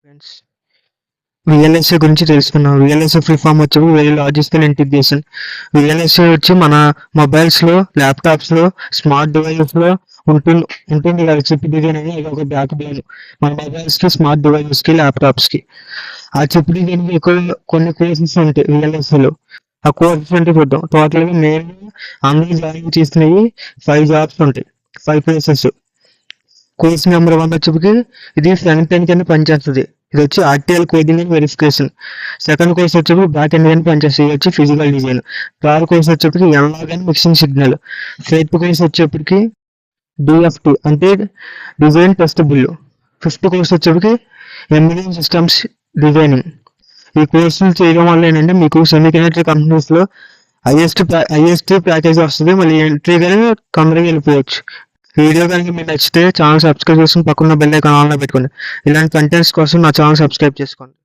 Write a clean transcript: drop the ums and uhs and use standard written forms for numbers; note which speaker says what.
Speaker 1: Friends, VLSA గురించి తెలుసుకున్నాం. VLSA full form వచ్చి వెరీ లాజికల్ ఇంటిగ్రేషన్. విఎల్ఎస్ఏ వచ్చి మన మొబైల్స్లో, ల్యాప్టాప్స్లో, స్మార్ట్ డివైజెస్లో ఉంటుంది కదా. చిప్ డిజైన్ అనేది ఇది ఒక బ్యాక్ బోన్ మన మొబైల్స్కి, స్మార్ట్ డివైజెస్కి, ల్యాప్టాప్స్కి. ఆ చిప్ డిజైన్ ఎక్కువ కొన్ని కోర్సెస్ ఉంటాయి విఎల్ఎస్ఏలో. ఆ కోర్సెస్ అంటే చూద్దాం. టోటల్గా మెయిన్ అందరూ జాయిన్ చేసినవి 5 జాబ్స్ ఉంటాయి, 5 ప్లేసెస్. కోర్స్ నెంబర్ 1 వచ్చేప్పటికి ఇది ఫ్రంట్ ఎండ్ కింద పనిచేస్తుంది. ఇది వచ్చి RTL coding and verification. Second course వచ్చేప్పటికి బ్యాక్ ఎండ్ కింద పనిచేస్తుంది. ఇది వచ్చి ఫిజికల్ డిజైన్. థర్డ్ కోర్స్ వచ్చేప్పటికి analogue and mixing signal. Fourth course వచ్చేప్పటికి డిఎఫ్టి అంటే డిజైన్ టెస్టబుల్. ఫిఫ్త్ కోర్స్ వచ్చేప్పటికి ఎంబెడెడ్ సిస్టమ్స్ డిజైనింగ్. ఈ కోర్సులు చేయడం వల్ల ఏంటంటే మీకు సెమీకండక్టర్ కంపెనీస్లో హైయెస్ట్ ప్యాకేజ్ వస్తుంది. మళ్ళీ ఎంట్రీ కానీ తొందరగా వెళ్ళిపోవచ్చు. వీడియో కనుక మీకు నచ్చితే ఛానల్ సబ్స్క్రైబ్ చేసుకుని పక్కన బెల్ ఐకాన్ ఆన్లో పెట్టుకోండి. ఇలాంటి కంటెంట్స్ కోసం నా ఛానల్ సబ్స్క్రైబ్ చేసుకోండి.